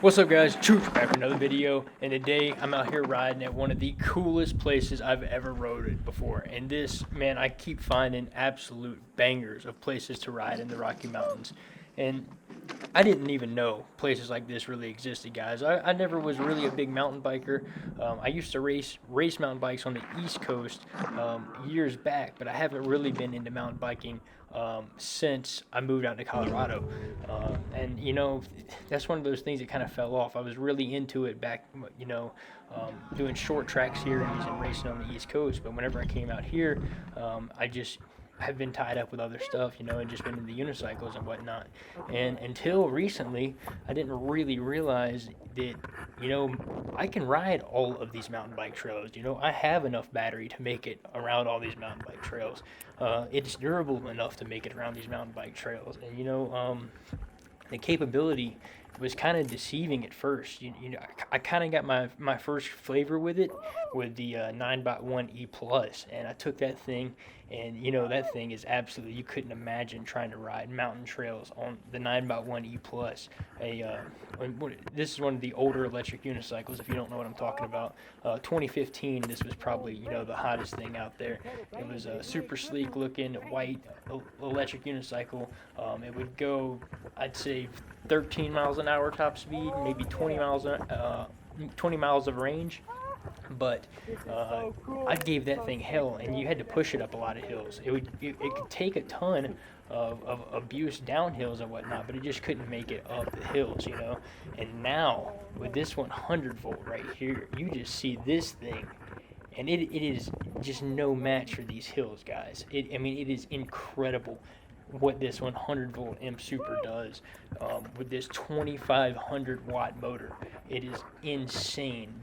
What's up, guys? Treacherous back with another video, and today I'm out here riding at one of the coolest places I've ever rode it before. And this, man, I keep finding absolute bangers of places to ride in the Rocky Mountains. And I didn't even know places like this really existed, guys. I never was really a big mountain biker. I used to race mountain bikes on the East Coast years back, but I haven't really been into mountain biking since I moved out to Colorado. And that's one of those things that kind of fell off. I was really into it back, doing short track series and racing on the East Coast. But whenever I came out here, I just have been tied up with other stuff, and just been in the unicycles and whatnot. And until recently, I didn't really realize that, I can ride all of these mountain bike trails. I have enough battery to make it around all these mountain bike trails. It's durable enough to make it around these mountain bike trails. And, the capability was kind of deceiving at first. I kind of got my first flavor with it with the 9x1 E Plus, and I took that thing, and that thing is absolutely, you couldn't imagine trying to ride mountain trails on the 9x1 E Plus. This is one of the older electric unicycles, if you don't know what I'm talking about. 2015, this was probably the hottest thing out there. It was a super sleek looking white electric unicycle. It would go, I'd say, 13 miles an hour top speed, maybe 20 miles of range. But I gave that thing hell, and you had to push it up a lot of hills. It could take a ton of abuse down hills and whatnot, but it just couldn't make it up the hills. And now with this 100 volt right here, you just see this thing, and it is just no match for these hills, guys. It is incredible what this 100 volt M Super does with this 2500 watt motor. It is insane.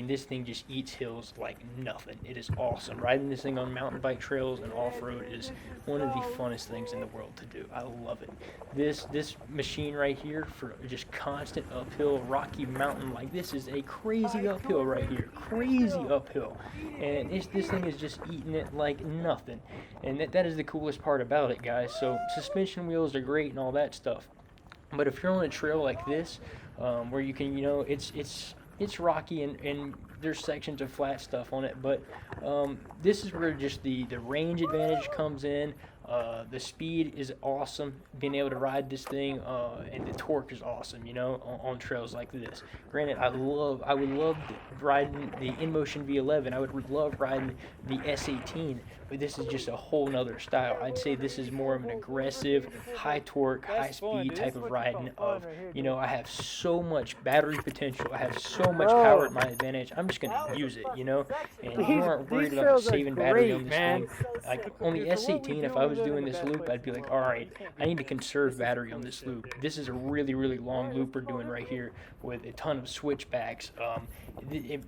This thing just eats hills like nothing. It is awesome. Riding this thing on mountain bike trails and off-road is one of the funnest things in the world to do. I love it. This machine right here for just constant uphill Rocky Mountain, like this is a crazy uphill right here. Crazy uphill. And this thing is just eating it like nothing. And that is the coolest part about it, guys. So suspension wheels are great and all that stuff, but if you're on a trail like this, where you can, it's rocky and there's sections of flat stuff on it, but this is where just the range advantage comes in. The speed is awesome, being able to ride this thing, and the torque is awesome, on trails like this. Granted, I would love riding the InMotion V11. I would love riding the S18, but this is just a whole nother style. I'd say this is more of an aggressive, high torque, high speed type of riding of, I have so much battery potential. I have so much power at my advantage. I'm just going to use it, and you aren't worried about saving battery on this thing. Like on the S18, if I was doing this loop, I'd be like, all right, I need to conserve battery on this loop. This is a really, really long loop we're doing right here with a ton of switchbacks.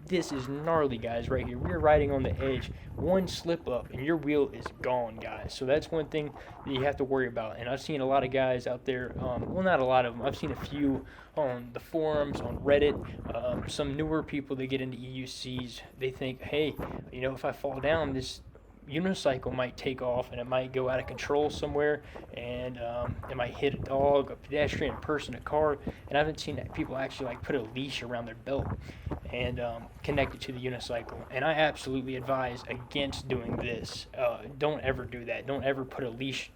This is gnarly, guys, right here. We're riding on the edge. One slip up and your wheel is gone, guys. So that's one thing that you have to worry about. And I've seen a lot of guys out there, well, not a lot of them. I've seen a few on the forums, on Reddit, some newer people that get into EUCs. They think, hey, if I fall down, this unicycle might take off and it might go out of control somewhere, and it might hit a dog, a pedestrian, a person, a car. And I haven't seen that people actually like put a leash around their belt and connect it to the unicycle. And I absolutely advise against doing this. Don't ever do that. Don't ever put a leash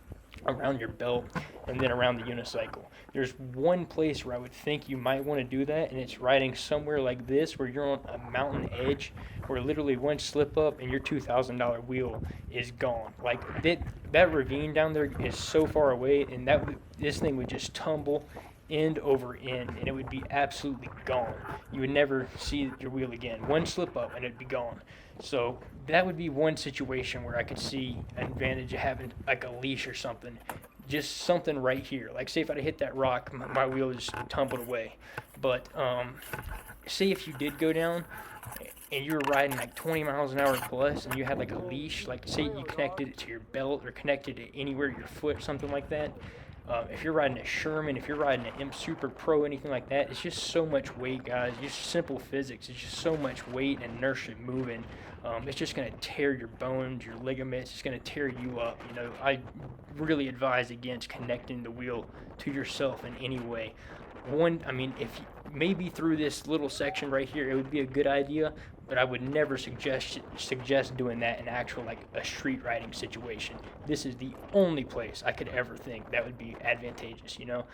around your belt and then around the unicycle. There's one place where I would think you might want to do that, and it's riding somewhere like this where you're on a mountain edge where literally one slip up and your $2,000 wheel is gone. Like that ravine down there is so far away, and this thing would just tumble end over end, and it would be absolutely gone. You would never see your wheel again. One slip up and it'd be gone. So that would be one situation where I could see an advantage of having like a leash or something. Just something right here. Like say if I'd hit that rock, my wheel just tumbled away. But say if you did go down and you were riding like 20 miles an hour plus and you had like a leash, like say you connected it to your belt or connected it anywhere, your foot, something like that. If you're riding a Sherman, if you're riding an M Super Pro, anything like that, it's just so much weight, guys. Just simple physics. It's just so much weight and inertia moving. It's just going to tear your bones, your ligaments. It's going to tear you up. I really advise against connecting the wheel to yourself in any way. If maybe through this little section right here, it would be a good idea, but I would never suggest doing that in actual like a street riding situation. This is the only place I could ever think that would be advantageous, you know.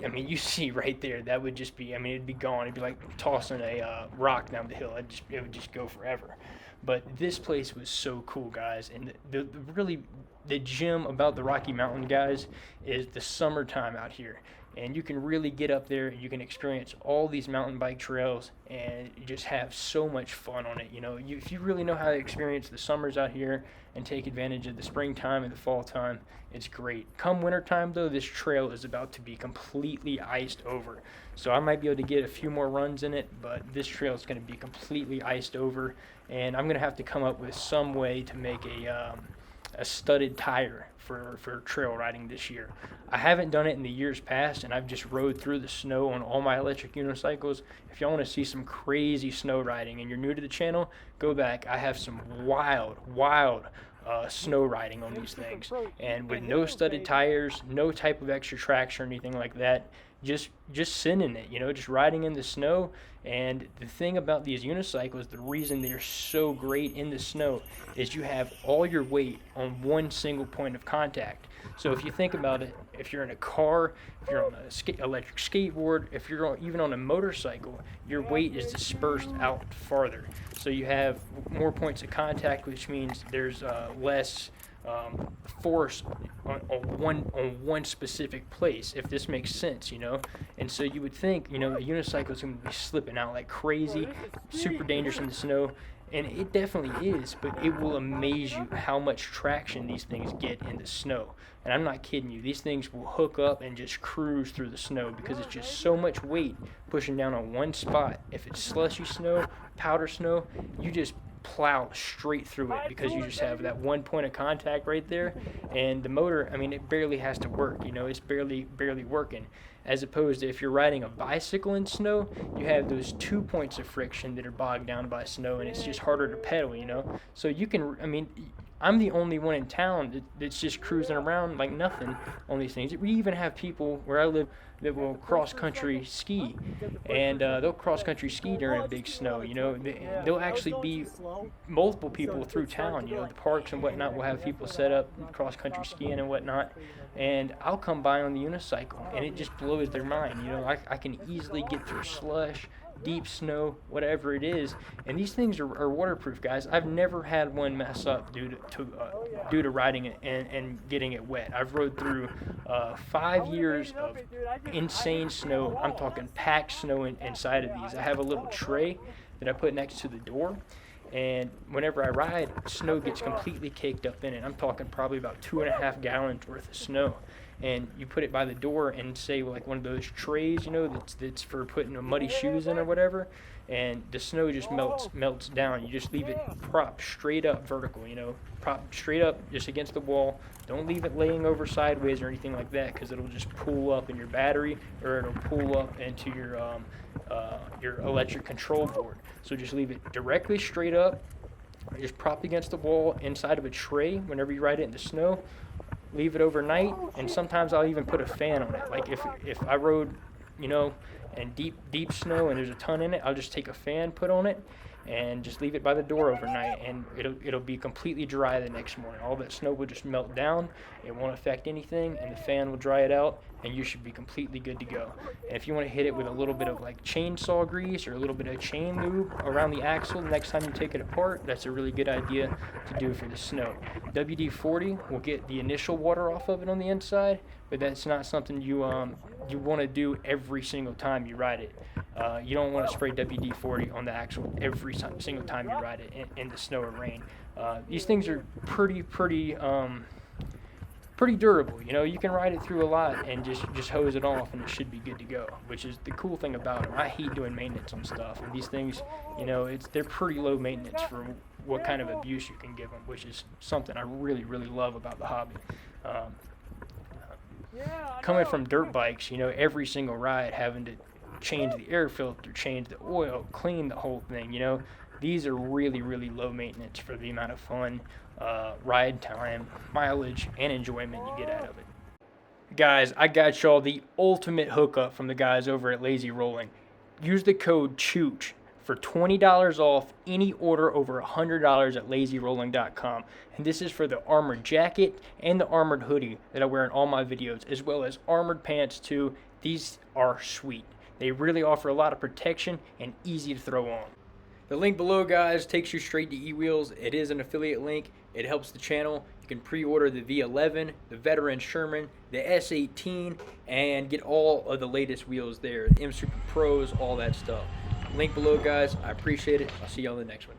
I mean, you see right there, that would just be, I mean, it'd be gone. It'd be like tossing a rock down the hill. It would just go forever. But this place was so cool, guys. And the gem about the Rocky Mountain, guys, is the summertime out here. And you can really get up there and you can experience all these mountain bike trails and you just have so much fun on it. You know, if you really know how to experience the summers out here and take advantage of the springtime and the fall time, it's great. Come wintertime, though, this trail is about to be completely iced over. So I might be able to get a few more runs in it, but this trail is going to be completely iced over. And I'm going to have to come up with some way to make a studded tire for trail riding this year. I haven't done it in the years past, and I've just rode through the snow on all my electric unicycles. If y'all want to see some crazy snow riding and you're new to the channel, go back. I have some wild snow riding on these things, and with no studded tires, no type of extra traction or anything like that, just sending it, you know, just riding in the snow. And the thing about these unicycles, the reason they're so great in the snow is you have all your weight on one single point of contact. So if you think about it, if you're in a car, if you're on a electric skateboard, if you're even on a motorcycle, your weight is dispersed out farther. So you have more points of contact, which means there's less force on one specific place, if this makes sense, you know. And so you would think, you know, a unicycle is going to be slipping out like crazy, super dangerous in the snow. And it definitely is, but it will amaze you how much traction these things get in the snow. And I'm not kidding you. These things will hook up and just cruise through the snow because it's just so much weight pushing down on one spot. If it's slushy snow, powder snow, you just plow straight through it because you just have that one point of contact right there. And the motor, I mean, it barely has to work, you know, it's barely working. As opposed to if you're riding a bicycle in snow, you have those 2 points of friction that are bogged down by snow, and it's just harder to pedal, you know. So you can, I mean, I'm the only one in town that's just cruising around like nothing on these things. We even have people where I live that will cross-country ski, and they'll cross-country ski during big snow, you know. They'll actually be multiple people through town, you know. The parks and whatnot will have people set up cross-country skiing and whatnot, and I'll come by on the unicycle, and it just blows their mind, you know. I can easily get through slush, deep snow, whatever it is, and these things are waterproof, guys. I've never had one mess up due to riding it and getting it wet. I've rode through 5 years of insane snow. I'm talking packed snow inside of these. I have a little tray that I put next to the door, and whenever I ride, snow gets completely caked up in it. I'm talking probably about 2.5 gallons worth of snow. And you put it by the door and say like one of those trays, you know, that's for putting muddy shoes in or whatever, and the snow just melts down. You just leave it propped straight up vertical, you know, propped straight up just against the wall. Don't leave it laying over sideways or anything like that, because it'll just pool up in your battery, or it'll pool up into your electric control board. So just leave it directly straight up, just propped against the wall inside of a tray whenever you ride it in the snow. Leave it overnight, and sometimes I'll even put a fan on it. Like if I rode, you know, in deep snow and there's a ton in it, I'll just take a fan, put on it, and just leave it by the door overnight, and it'll be completely dry the next morning. All that snow will just melt down. It won't affect anything, and the fan will dry it out, and you should be completely good to go. And if you want to hit it with a little bit of like chainsaw grease or a little bit of chain lube around the axle next time you take it apart, that's a really good idea to do for the snow. WD-40 will get the initial water off of it on the inside, but that's not something you want to do every single time you ride it. You don't want to spray WD-40 on the axle every single time you ride it in the snow or rain. These things are pretty durable. You know, you can ride it through a lot and just hose it off, and it should be good to go, which is the cool thing about them. I hate doing maintenance on stuff, and these things, you know, they're pretty low maintenance for what kind of abuse you can give them, which is something I really love about the hobby. Coming from dirt bikes, you know, every single ride having to change the air filter, change the oil, clean the whole thing, you know, these are really low maintenance for the amount of fun, ride time, mileage, and enjoyment you get out of it. Guys, I got y'all the ultimate hookup from the guys over at Lazy Rolling. Use the code CHOOCH for $20 off any order over $100 at lazyrolling.com. And this is for the armored jacket and the armored hoodie that I wear in all my videos, as well as armored pants too. These are sweet. They really offer a lot of protection and easy to throw on. The link below, guys, takes you straight to eWheels. It is an affiliate link. It helps the channel. You can pre-order the V11, the Veteran Sherman, the S18, and get all of the latest wheels there. The M Super Pros, all that stuff. Link below, guys. I appreciate it. I'll see you on the next one.